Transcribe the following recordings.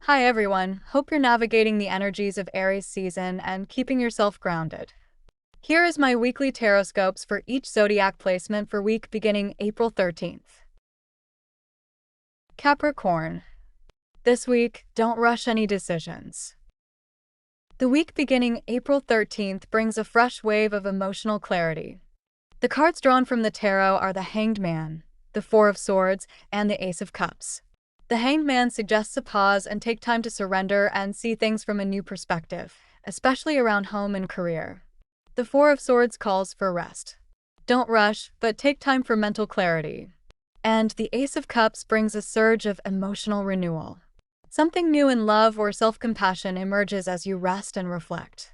Hi everyone, hope you're navigating the energies of Aries season and keeping yourself grounded. Here is my weekly Tarotscopes for each zodiac placement for week beginning April 13th. Capricorn. This week, don't rush any decisions. The week beginning April 13th brings a fresh wave of emotional clarity. The cards drawn from the tarot are the Hanged Man, the Four of Swords, and the Ace of Cups. The Hanged Man suggests a pause and take time to surrender and see things from a new perspective, especially around home and career. The Four of Swords calls for rest. Don't rush, but take time for mental clarity. And the Ace of Cups brings a surge of emotional renewal. Something new in love or self-compassion emerges as you rest and reflect.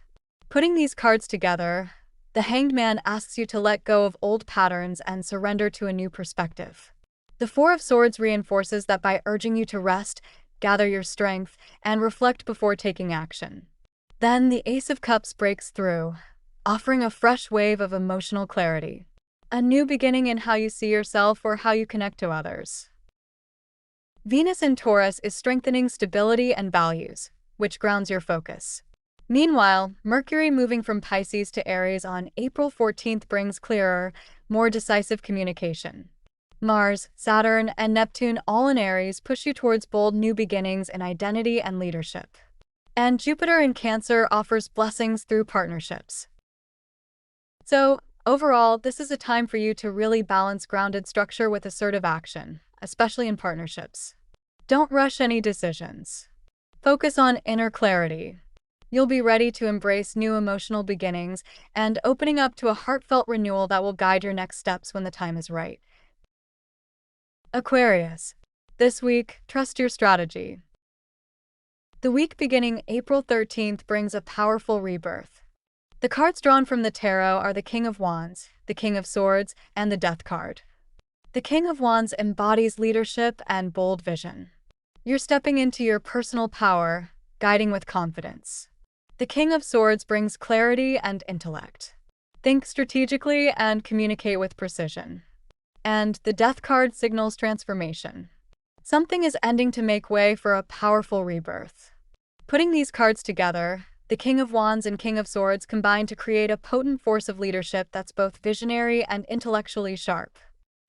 Putting these cards together, the Hanged Man asks you to let go of old patterns and surrender to a new perspective. The Four of Swords reinforces that by urging you to rest, gather your strength, and reflect before taking action. Then the Ace of Cups breaks through, offering a fresh wave of emotional clarity. A new beginning in how you see yourself or how you connect to others. Venus in Taurus is strengthening stability and values, which grounds your focus. Meanwhile, Mercury moving from Pisces to Aries on April 14th brings clearer, more decisive communication. Mars, Saturn, and Neptune, all in Aries, push you towards bold new beginnings in identity and leadership. And Jupiter in Cancer offers blessings through partnerships. So, overall, this is a time for you to really balance grounded structure with assertive action, especially in partnerships. Don't rush any decisions. Focus on inner clarity. You'll be ready to embrace new emotional beginnings and opening up to a heartfelt renewal that will guide your next steps when the time is right. Aquarius. This week, trust your strategy. The week beginning April 13th brings a powerful rebirth. The cards drawn from the tarot are the King of Wands, the King of Swords, and the Death card. The King of Wands embodies leadership and bold vision. You're stepping into your personal power, guiding with confidence. The King of Swords brings clarity and intellect. Think strategically and communicate with precision. And the Death card signals transformation. Something is ending to make way for a powerful rebirth. Putting these cards together, the King of Wands and King of Swords combine to create a potent force of leadership that's both visionary and intellectually sharp.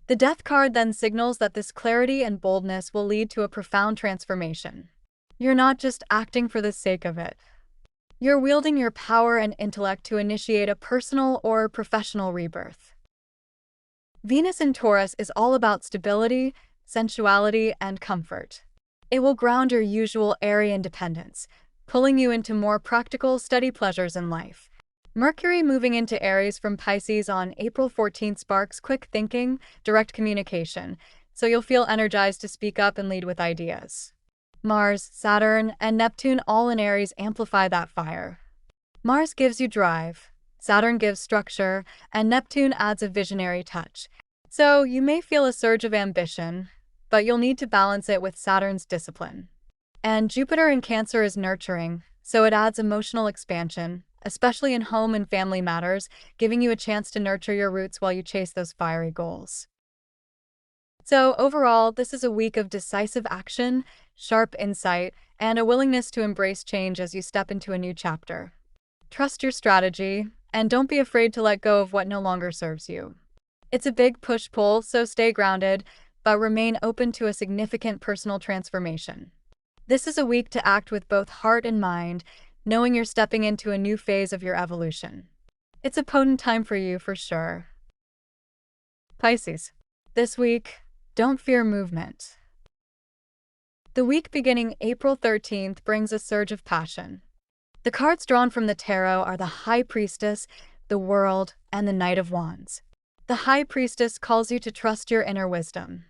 The Death card then signals that this clarity and boldness will lead to a profound transformation. You're not just acting for the sake of it. You're wielding your power and intellect to initiate a personal or professional rebirth. Venus in Taurus is all about stability, sensuality, and comfort. It will ground your usual airy independence, pulling you into more practical, steady pleasures in life. Mercury moving into Aries from Pisces on April 14th sparks quick thinking, direct communication, so you'll feel energized to speak up and lead with ideas. Mars, Saturn, and Neptune all in Aries amplify that fire. Mars gives you drive, Saturn gives structure, and Neptune adds a visionary touch. So you may feel a surge of ambition, but you'll need to balance it with Saturn's discipline. And Jupiter in Cancer is nurturing, so it adds emotional expansion, especially in home and family matters, giving you a chance to nurture your roots while you chase those fiery goals. So overall, this is a week of decisive action, sharp insight, and a willingness to embrace change as you step into a new chapter. Trust your strategy, and don't be afraid to let go of what no longer serves you. It's a big push-pull, so stay grounded, but remain open to a significant personal transformation. This is a week to act with both heart and mind, knowing you're stepping into a new phase of your evolution. It's a potent time for you, for sure. Pisces. This week, don't fear movement. The week beginning April 13th brings a surge of passion. The cards drawn from the tarot are the High Priestess, the World, and the Knight of Wands. The High Priestess calls you to trust your inner wisdom.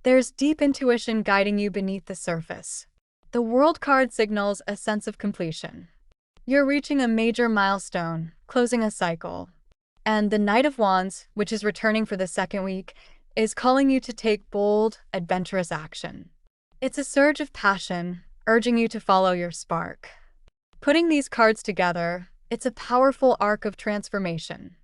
There's deep intuition guiding you beneath the surface. The World card signals a sense of completion. You're reaching a major milestone, closing a cycle. And the Knight of Wands, which is returning for the second week, is calling you to take bold, adventurous action. It's a surge of passion, urging you to follow your spark. Putting these cards together, it's a powerful arc of transformation.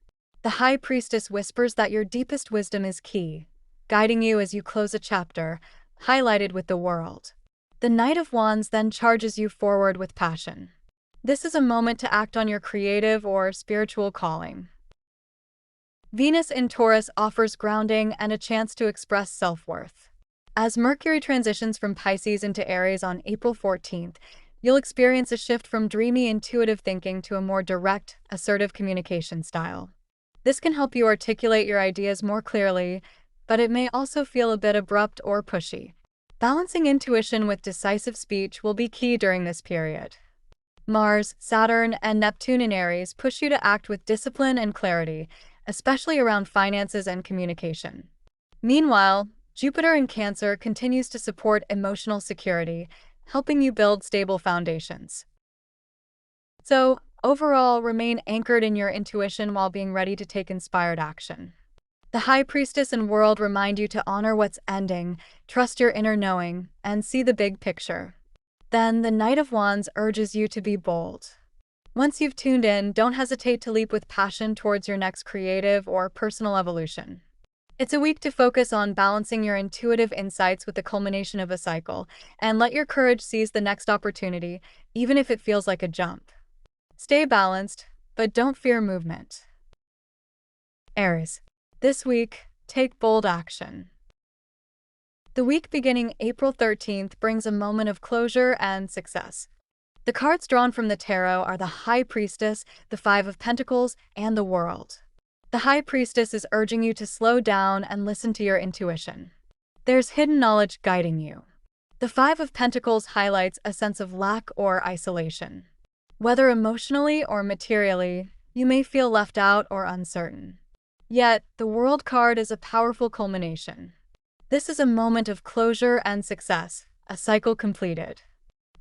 The High Priestess whispers that your deepest wisdom is key, guiding you as you close a chapter, highlighted with the World. The Knight of Wands then charges you forward with passion. This is a moment to act on your creative or spiritual calling. Venus in Taurus offers grounding and a chance to express self-worth. As Mercury transitions from Pisces into Aries on April 14th, you'll experience a shift from dreamy, intuitive thinking to a more direct, assertive communication style. This can help you articulate your ideas more clearly, but it may also feel a bit abrupt or pushy. Balancing intuition with decisive speech will be key during this period. Mars, Saturn, and Neptune in Aries push you to act with discipline and clarity, especially around finances and communication. Meanwhile, Jupiter in Cancer continues to support emotional security, helping you build stable foundations. So, overall, remain anchored in your intuition while being ready to take inspired action. The High Priestess and World remind you to honor what's ending, trust your inner knowing, and see the big picture. Then, the Knight of Wands urges you to be bold. Once you've tuned in, don't hesitate to leap with passion towards your next creative or personal evolution. It's a week to focus on balancing your intuitive insights with the culmination of a cycle, and let your courage seize the next opportunity, even if it feels like a jump. Stay balanced, but don't fear movement. Aries. This week, take bold action. The week beginning April 13th brings a moment of closure and success. The cards drawn from the tarot are the High Priestess, the Five of Pentacles, and the World. The High Priestess is urging you to slow down and listen to your intuition. There's hidden knowledge guiding you. The Five of Pentacles highlights a sense of lack or isolation. Whether emotionally or materially, you may feel left out or uncertain. Yet, the World card is a powerful culmination. This is a moment of closure and success, a cycle completed.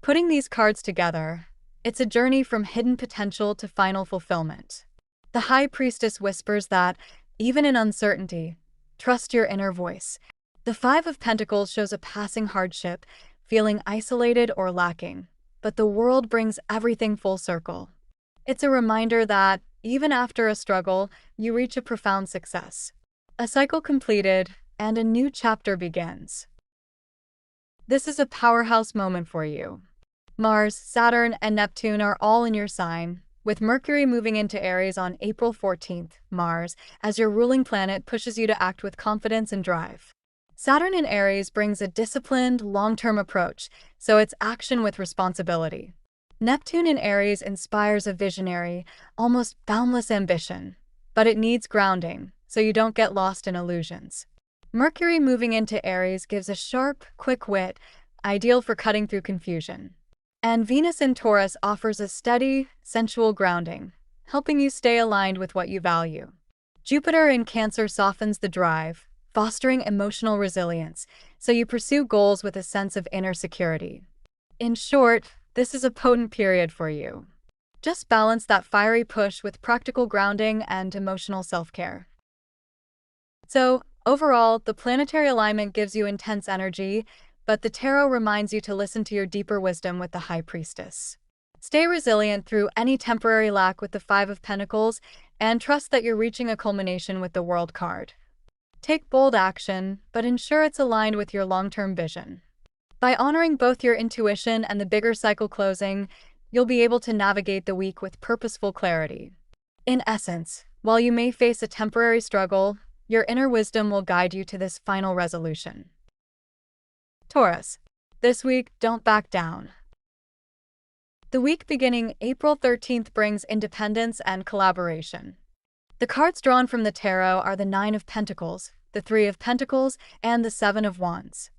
Putting these cards together, it's a journey from hidden potential to final fulfillment. The High Priestess whispers that, even in uncertainty, trust your inner voice. The Five of Pentacles shows a passing hardship, feeling isolated or lacking, but the World brings everything full circle. It's a reminder that, even after a struggle, you reach a profound success. A cycle completed, and a new chapter begins. This is a powerhouse moment for you. Mars, Saturn, and Neptune are all in your sign, with Mercury moving into Aries on April 14th. Mars, as your ruling planet, pushes you to act with confidence and drive. Saturn in Aries brings a disciplined, long-term approach, so it's action with responsibility. Neptune in Aries inspires a visionary, almost boundless ambition, but it needs grounding, so you don't get lost in illusions. Mercury moving into Aries gives a sharp, quick wit, ideal for cutting through confusion. And Venus in Taurus offers a steady, sensual grounding, helping you stay aligned with what you value. Jupiter in Cancer softens the drive, fostering emotional resilience, so you pursue goals with a sense of inner security. In short, this is a potent period for you. Just balance that fiery push with practical grounding and emotional self-care. So, overall, the planetary alignment gives you intense energy, but the tarot reminds you to listen to your deeper wisdom with the High Priestess. Stay resilient through any temporary lack with the Five of Pentacles, and trust that you're reaching a culmination with the World card. Take bold action, but ensure it's aligned with your long-term vision. By honoring both your intuition and the bigger cycle closing, you'll be able to navigate the week with purposeful clarity. In essence, while you may face a temporary struggle, your inner wisdom will guide you to this final resolution. Taurus. This week, don't back down. The week beginning April 13th brings independence and collaboration. The cards drawn from the tarot are the Nine of Pentacles, the Three of Pentacles, and the Seven of Wands.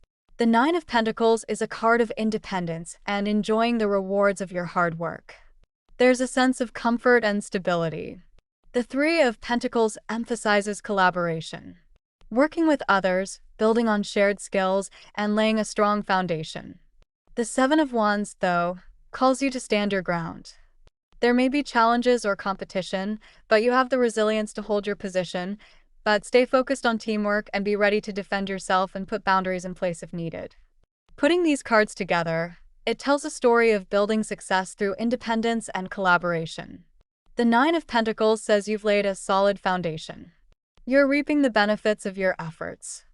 The Nine of Pentacles is a card of independence and enjoying the rewards of your hard work. There's a sense of comfort and stability. The Three of Pentacles emphasizes collaboration. Working with others, building on shared skills, and laying a strong foundation. The Seven of Wands, though, calls you to stand your ground. There may be challenges or competition, but you have the resilience to hold your position. But stay focused on teamwork and be ready to defend yourself and put boundaries in place if needed. Putting these cards together, it tells a story of building success through independence and collaboration. The Nine of Pentacles says you've laid a solid foundation. You're reaping the benefits of your efforts.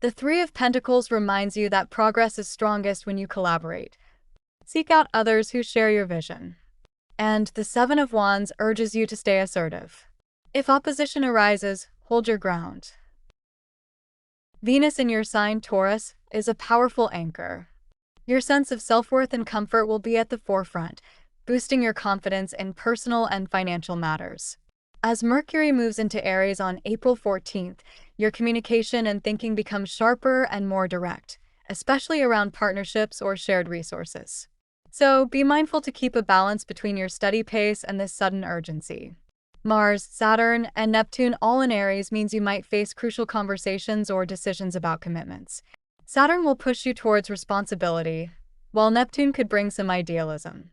The Three of Pentacles reminds you that progress is strongest when you collaborate. Seek out others who share your vision. And the Seven of Wands urges you to stay assertive. If opposition arises, hold your ground. Venus in your sign, Taurus, is a powerful anchor. Your sense of self-worth and comfort will be at the forefront, boosting your confidence in personal and financial matters. As Mercury moves into Aries on April 14th, your communication and thinking become sharper and more direct, especially around partnerships or shared resources. So, be mindful to keep a balance between your steady pace and this sudden urgency. Mars, Saturn, and Neptune all in Aries means you might face crucial conversations or decisions about commitments. Saturn will push you towards responsibility, while Neptune could bring some idealism.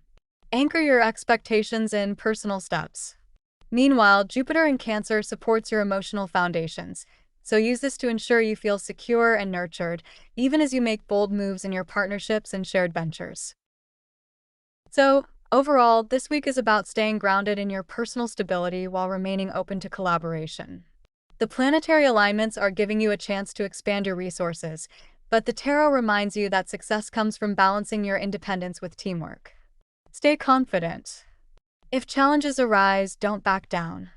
Anchor your expectations in personal steps. Meanwhile, Jupiter in Cancer supports your emotional foundations, so use this to ensure you feel secure and nurtured, even as you make bold moves in your partnerships and shared ventures. So, overall, this week is about staying grounded in your personal stability while remaining open to collaboration. The planetary alignments are giving you a chance to expand your resources, but the tarot reminds you that success comes from balancing your independence with teamwork. Stay confident. If challenges arise, don't back down.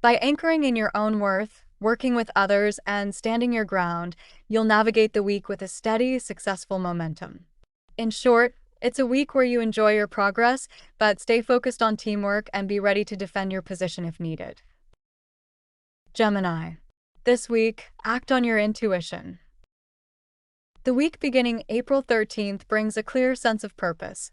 By anchoring in your own worth, working with others, and standing your ground, you'll navigate the week with a steady, successful momentum. In short, it's a week where you enjoy your progress, but stay focused on teamwork and be ready to defend your position if needed. Gemini. This week, act on your intuition. The week beginning April 13th brings a clear sense of purpose.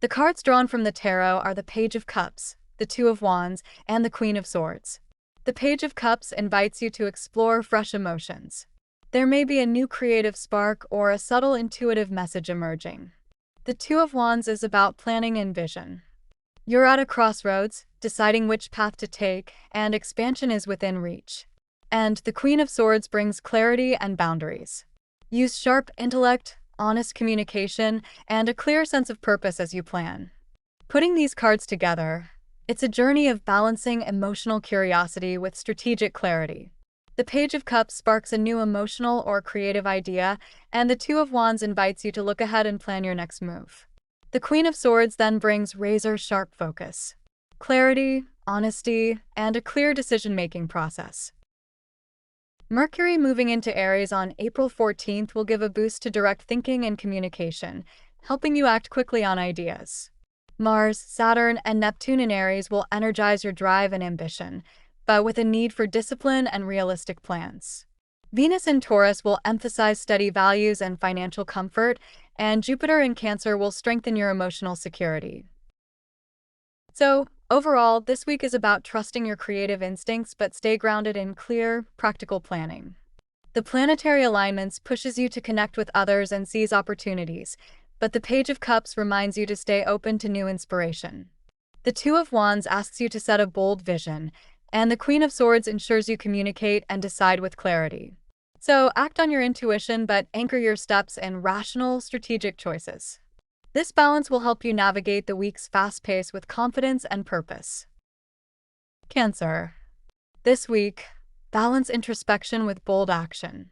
The cards drawn from the tarot are the Page of Cups, the Two of Wands, and the Queen of Swords. The Page of Cups invites you to explore fresh emotions. There may be a new creative spark or a subtle intuitive message emerging. The Two of Wands is about planning and vision. You're at a crossroads, deciding which path to take, and expansion is within reach. And the Queen of Swords brings clarity and boundaries. Use sharp intellect, honest communication, and a clear sense of purpose as you plan. Putting these cards together, it's a journey of balancing emotional curiosity with strategic clarity. The Page of Cups sparks a new emotional or creative idea, and the Two of Wands invites you to look ahead and plan your next move. The Queen of Swords then brings razor-sharp focus, clarity, honesty, and a clear decision-making process. Mercury moving into Aries on April 14th will give a boost to direct thinking and communication, helping you act quickly on ideas. Mars, Saturn, and Neptune in Aries will energize your drive and ambition, but with a need for discipline and realistic plans. Venus in Taurus will emphasize steady values and financial comfort, and Jupiter in Cancer will strengthen your emotional security. So, overall, this week is about trusting your creative instincts but stay grounded in clear, practical planning. The planetary alignments pushes you to connect with others and seize opportunities, but the Page of Cups reminds you to stay open to new inspiration. The Two of Wands asks you to set a bold vision, and the Queen of Swords ensures you communicate and decide with clarity. So, act on your intuition but anchor your steps in rational, strategic choices. This balance will help you navigate the week's fast pace with confidence and purpose. Cancer. This week, balance introspection with bold action.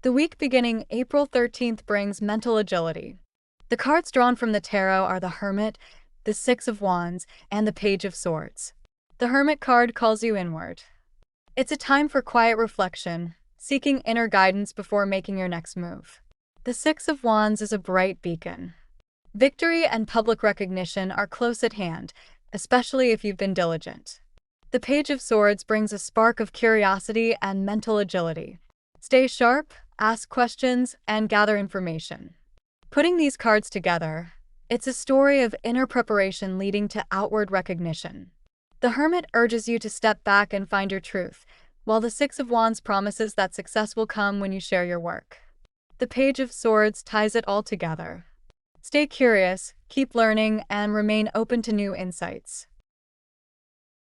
The week beginning April 13th brings mental agility. The cards drawn from the tarot are the Hermit, the Six of Wands, and the Page of Swords. The Hermit card calls you inward. It's a time for quiet reflection, seeking inner guidance before making your next move. The Six of Wands is a bright beacon. Victory and public recognition are close at hand, especially if you've been diligent. The Page of Swords brings a spark of curiosity and mental agility. Stay sharp, ask questions, and gather information. Putting these cards together, it's a story of inner preparation leading to outward recognition. The Hermit urges you to step back and find your truth, while the Six of Wands promises that success will come when you share your work. The Page of Swords ties it all together. Stay curious, keep learning, and remain open to new insights.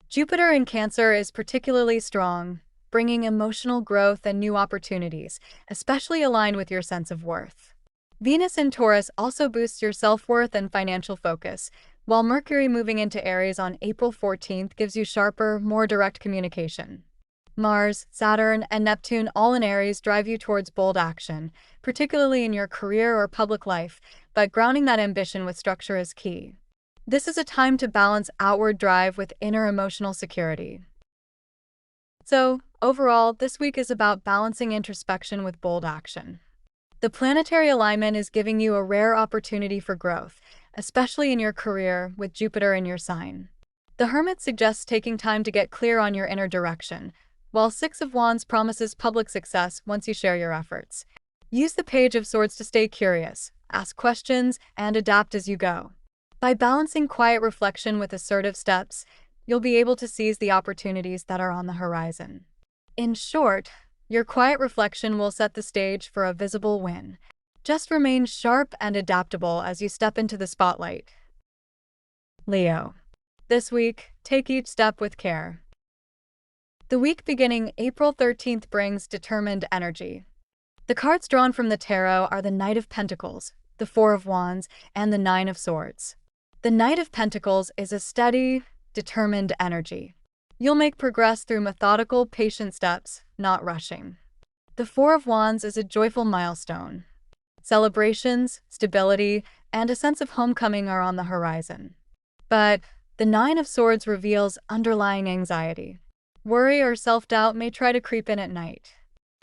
Jupiter in Cancer is particularly strong, bringing emotional growth and new opportunities, especially aligned with your sense of worth. Venus in Taurus also boosts your self-worth and financial focus, while Mercury moving into Aries on April 14th gives you sharper, more direct communication. Mars, Saturn, and Neptune, all in Aries, drive you towards bold action, particularly in your career or public life, but grounding that ambition with structure is key. This is a time to balance outward drive with inner emotional security. So, overall, this week is about balancing introspection with bold action. The planetary alignment is giving you a rare opportunity for growth, especially in your career with Jupiter in your sign. The Hermit suggests taking time to get clear on your inner direction, while Six of Wands promises public success once you share your efforts. Use the Page of Swords to stay curious, ask questions, and adapt as you go. By balancing quiet reflection with assertive steps, you'll be able to seize the opportunities that are on the horizon. In short, your quiet reflection will set the stage for a visible win. Just remain sharp and adaptable as you step into the spotlight. Leo. This week, take each step with care. The week beginning April 13th brings determined energy. The cards drawn from the tarot are the Knight of Pentacles, the Four of Wands, and the Nine of Swords. The Knight of Pentacles is a steady, determined energy. You'll make progress through methodical, patient steps, not rushing. The Four of Wands is a joyful milestone. Celebrations, stability, and a sense of homecoming are on the horizon. But the Nine of Swords reveals underlying anxiety. Worry or self-doubt may try to creep in at night.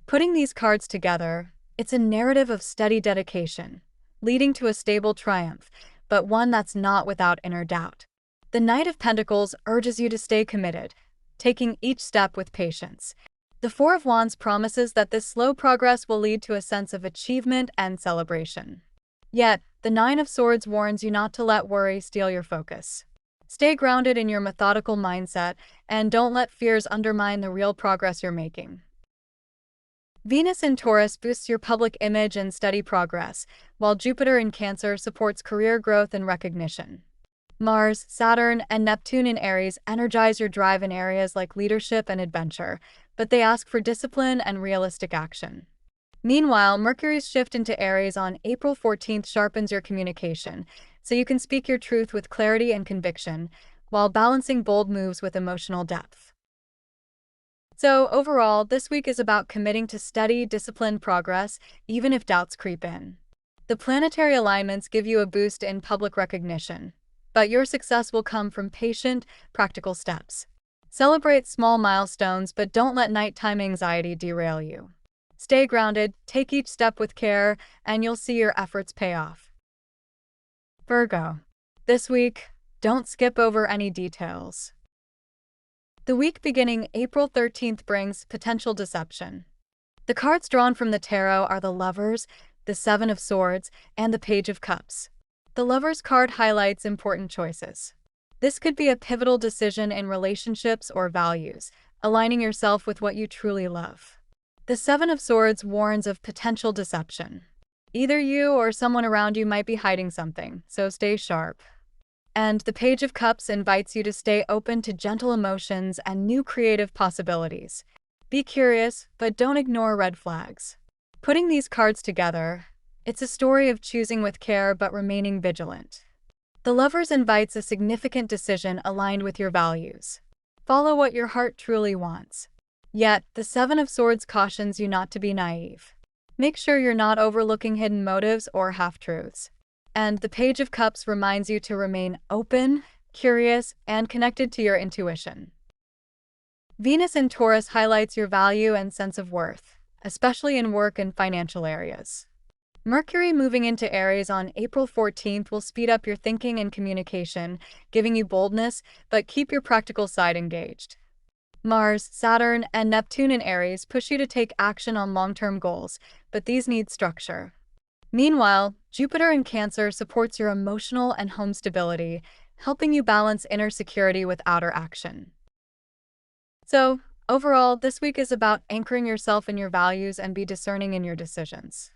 Putting these cards together, it's a narrative of steady dedication, leading to a stable triumph, but one that's not without inner doubt. The Knight of Pentacles urges you to stay committed, taking each step with patience. The Four of Wands promises that this slow progress will lead to a sense of achievement and celebration. Yet, the Nine of Swords warns you not to let worry steal your focus. Stay grounded in your methodical mindset and don't let fears undermine the real progress you're making. Venus in Taurus boosts your public image and steady progress, while Jupiter in Cancer supports career growth and recognition. Mars, Saturn, and Neptune in Aries energize your drive in areas like leadership and adventure, but they ask for discipline and realistic action. Meanwhile, Mercury's shift into Aries on April 14th sharpens your communication, so you can speak your truth with clarity and conviction, while balancing bold moves with emotional depth. So, overall, this week is about committing to steady, disciplined progress, even if doubts creep in. The planetary alignments give you a boost in public recognition, but your success will come from patient, practical steps. Celebrate small milestones, but don't let nighttime anxiety derail you. Stay grounded, take each step with care, and you'll see your efforts pay off. Virgo. This week, don't skip over any details. The week beginning April 13th brings potential deception. The cards drawn from the tarot are the Lovers, the Seven of Swords, and the Page of Cups. The Lovers card highlights important choices. This could be a pivotal decision in relationships or values, aligning yourself with what you truly love. The Seven of Swords warns of potential deception. Either you or someone around you might be hiding something, so stay sharp. And the Page of Cups invites you to stay open to gentle emotions and new creative possibilities. Be curious, but don't ignore red flags. Putting these cards together, it's a story of choosing with care but remaining vigilant. The Lovers invites a significant decision aligned with your values. Follow what your heart truly wants. Yet, the Seven of Swords cautions you not to be naive. Make sure you're not overlooking hidden motives or half-truths. And the Page of Cups reminds you to remain open, curious, and connected to your intuition. Venus in Taurus highlights your value and sense of worth, especially in work and financial areas. Mercury moving into Aries on April 14th will speed up your thinking and communication, giving you boldness, but keep your practical side engaged. Mars, Saturn, and Neptune in Aries push you to take action on long-term goals, but these need structure. Meanwhile, Jupiter in Cancer supports your emotional and home stability, helping you balance inner security with outer action. So, overall, this week is about anchoring yourself in your values and be discerning in your decisions.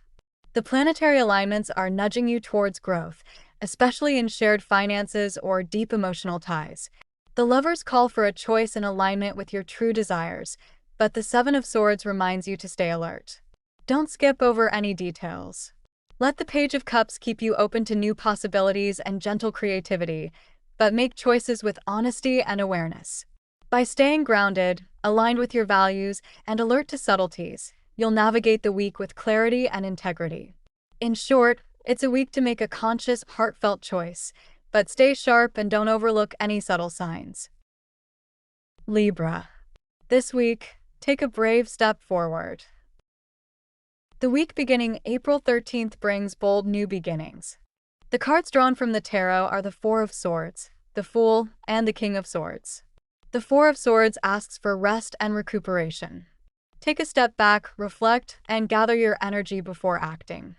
The planetary alignments are nudging you towards growth, especially in shared finances or deep emotional ties. The Lovers call for a choice in alignment with your true desires, but the Seven of Swords reminds you to stay alert. Don't skip over any details. Let the Page of Cups keep you open to new possibilities and gentle creativity, but make choices with honesty and awareness. By staying grounded, aligned with your values, and alert to subtleties. You'll navigate the week with clarity and integrity. In short, it's a week to make a conscious, heartfelt choice, but stay sharp and don't overlook any subtle signs. Libra. This week, take a brave step forward. The week beginning April 13th brings bold new beginnings. The cards drawn from the tarot are the Four of Swords, the Fool, and the King of Swords. The Four of Swords asks for rest and recuperation. Take a step back, reflect, and gather your energy before acting.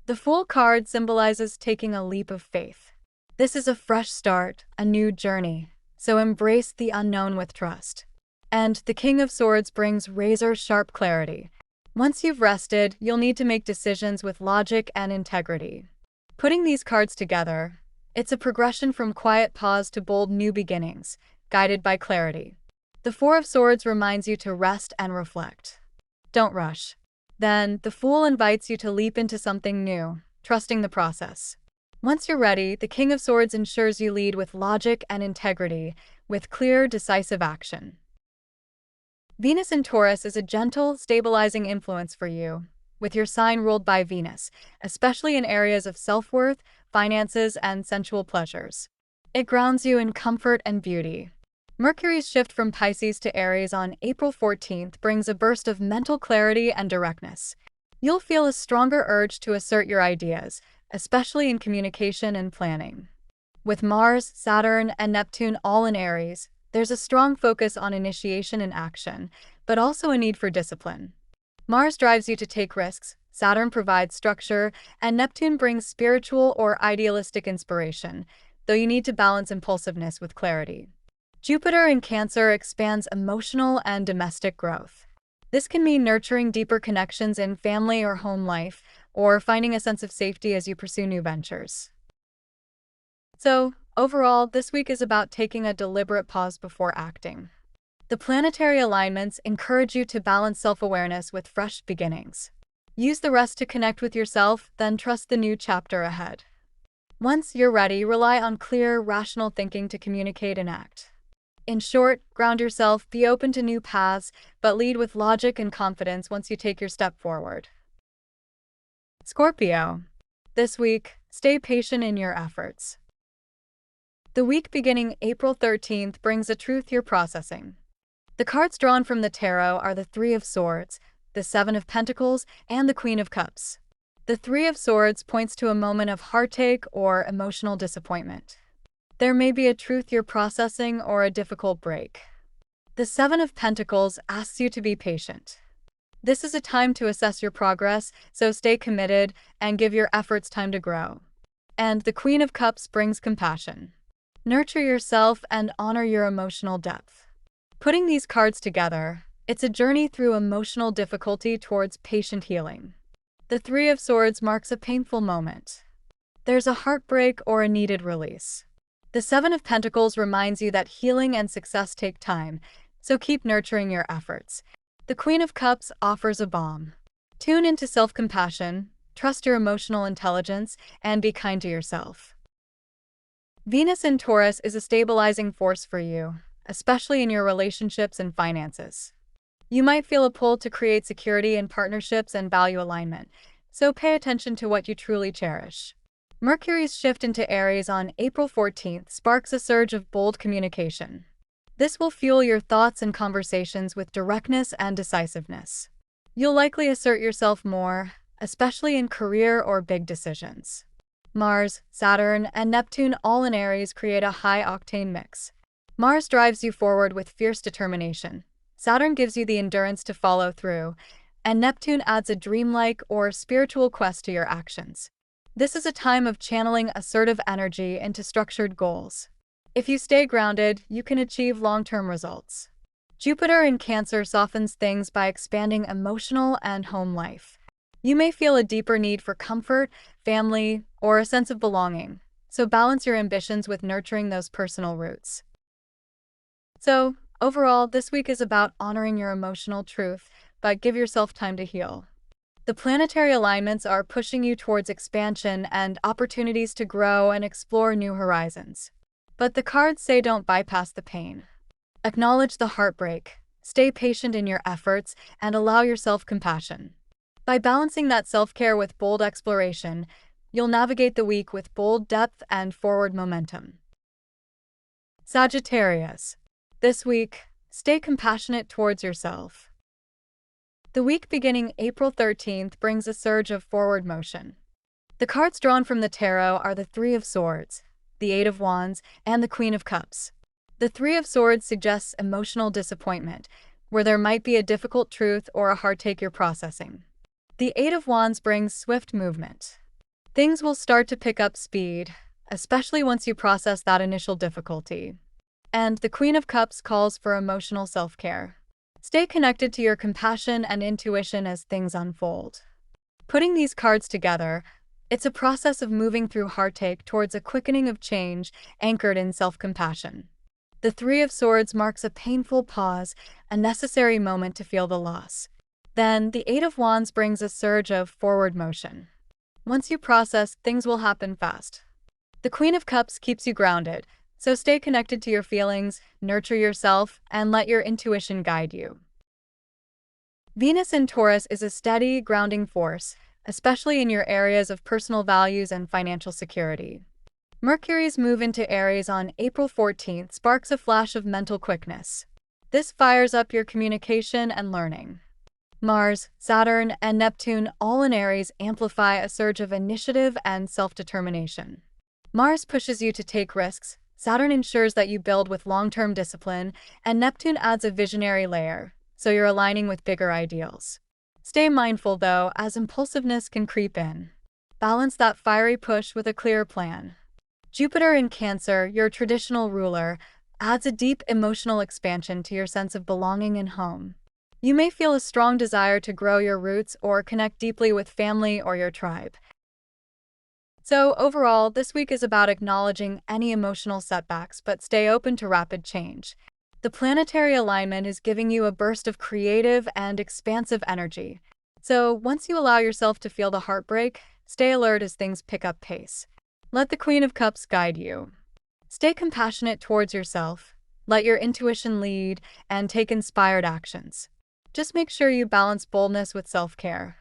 The Fool card symbolizes taking a leap of faith. This is a fresh start, a new journey, so embrace the unknown with trust. And the King of Swords brings razor-sharp clarity. Once you've rested, you'll need to make decisions with logic and integrity. Putting these cards together, it's a progression from quiet pause to bold new beginnings, guided by clarity. The Four of Swords reminds you to rest and reflect. Don't rush. Then, the Fool invites you to leap into something new, trusting the process. Once you're ready, the King of Swords ensures you lead with logic and integrity, with clear, decisive action. Venus in Taurus is a gentle, stabilizing influence for you, with your sign ruled by Venus, especially in areas of self-worth, finances, and sensual pleasures. It grounds you in comfort and beauty. Mercury's shift from Pisces to Aries on April 14th brings a burst of mental clarity and directness. You'll feel a stronger urge to assert your ideas, especially in communication and planning. With Mars, Saturn, and Neptune all in Aries, there's a strong focus on initiation and action, but also a need for discipline. Mars drives you to take risks, Saturn provides structure, and Neptune brings spiritual or idealistic inspiration, though you need to balance impulsiveness with clarity. Jupiter in Cancer expands emotional and domestic growth. This can mean nurturing deeper connections in family or home life, or finding a sense of safety as you pursue new ventures. So, overall, this week is about taking a deliberate pause before acting. The planetary alignments encourage you to balance self-awareness with fresh beginnings. Use the rest to connect with yourself, then trust the new chapter ahead. Once you're ready, rely on clear, rational thinking to communicate and act. In short, ground yourself, be open to new paths, but lead with logic and confidence once you take your step forward. Scorpio. This week, stay patient in your efforts. The week beginning April 13th brings a truth you're processing. The cards drawn from the tarot are the Three of Swords, the Seven of Pentacles, and the Queen of Cups. The Three of Swords points to a moment of heartache or emotional disappointment. There may be a truth you're processing or a difficult break. The Seven of Pentacles asks you to be patient. This is a time to assess your progress, so stay committed and give your efforts time to grow. And the Queen of Cups brings compassion. Nurture yourself and honor your emotional depth. Putting these cards together, it's a journey through emotional difficulty towards patient healing. The Three of Swords marks a painful moment. There's a heartbreak or a needed release. The Seven of Pentacles reminds you that healing and success take time, so keep nurturing your efforts. The Queen of Cups offers a balm. Tune into self-compassion, trust your emotional intelligence, and be kind to yourself. Venus in Taurus is a stabilizing force for you, especially in your relationships and finances. You might feel a pull to create security in partnerships and value alignment, so pay attention to what you truly cherish. Mercury's shift into Aries on April 14th sparks a surge of bold communication. This will fuel your thoughts and conversations with directness and decisiveness. You'll likely assert yourself more, especially in career or big decisions. Mars, Saturn, and Neptune all in Aries create a high-octane mix. Mars drives you forward with fierce determination. Saturn gives you the endurance to follow through, and Neptune adds a dreamlike or spiritual quest to your actions. This is a time of channeling assertive energy into structured goals. If you stay grounded, you can achieve long-term results. Jupiter in Cancer softens things by expanding emotional and home life. You may feel a deeper need for comfort, family, or a sense of belonging, so balance your ambitions with nurturing those personal roots. So, overall, this week is about honoring your emotional truth, but give yourself time to heal. The planetary alignments are pushing you towards expansion and opportunities to grow and explore new horizons. But the cards say don't bypass the pain. Acknowledge the heartbreak, Stay patient in your efforts and allow yourself compassion. By balancing that self-care with bold exploration, you'll navigate the week with bold depth and forward momentum. Sagittarius. This week, stay compassionate towards yourself. The week beginning April 13th brings a surge of forward motion. The cards drawn from the tarot are the Three of Swords, the Eight of Wands, and the Queen of Cups. The Three of Swords suggests emotional disappointment, where there might be a difficult truth or a heartache you're processing. The Eight of Wands brings swift movement. Things will start to pick up speed, especially once you process that initial difficulty. And the Queen of Cups calls for emotional self-care. Stay connected to your compassion and intuition as things unfold. Putting these cards together, it's a process of moving through heartache towards a quickening of change anchored in self-compassion. The Three of Swords marks a painful pause, a necessary moment to feel the loss. Then, the Eight of Wands brings a surge of forward motion. Once you process, things will happen fast. The Queen of Cups keeps you grounded, so stay connected to your feelings, nurture yourself, and let your intuition guide you. Venus in Taurus is a steady, grounding force, especially in your areas of personal values and financial security. Mercury's move into Aries on April 14th sparks a flash of mental quickness. This fires up your communication and learning. Mars, Saturn, and Neptune, all in Aries, amplify a surge of initiative and self-determination. Mars pushes you to take risks, Saturn ensures that you build with long-term discipline, and Neptune adds a visionary layer, so you're aligning with bigger ideals. Stay mindful, though, as impulsiveness can creep in. Balance that fiery push with a clear plan. Jupiter in Cancer, your traditional ruler, adds a deep emotional expansion to your sense of belonging and home. You may feel a strong desire to grow your roots or connect deeply with family or your tribe. So, overall, this week is about acknowledging any emotional setbacks but stay open to rapid change. The planetary alignment is giving you a burst of creative and expansive energy. So, once you allow yourself to feel the heartbreak, stay alert as things pick up pace. Let the Queen of Cups guide you. Stay compassionate towards yourself, let your intuition lead, and take inspired actions. Just make sure you balance boldness with self-care.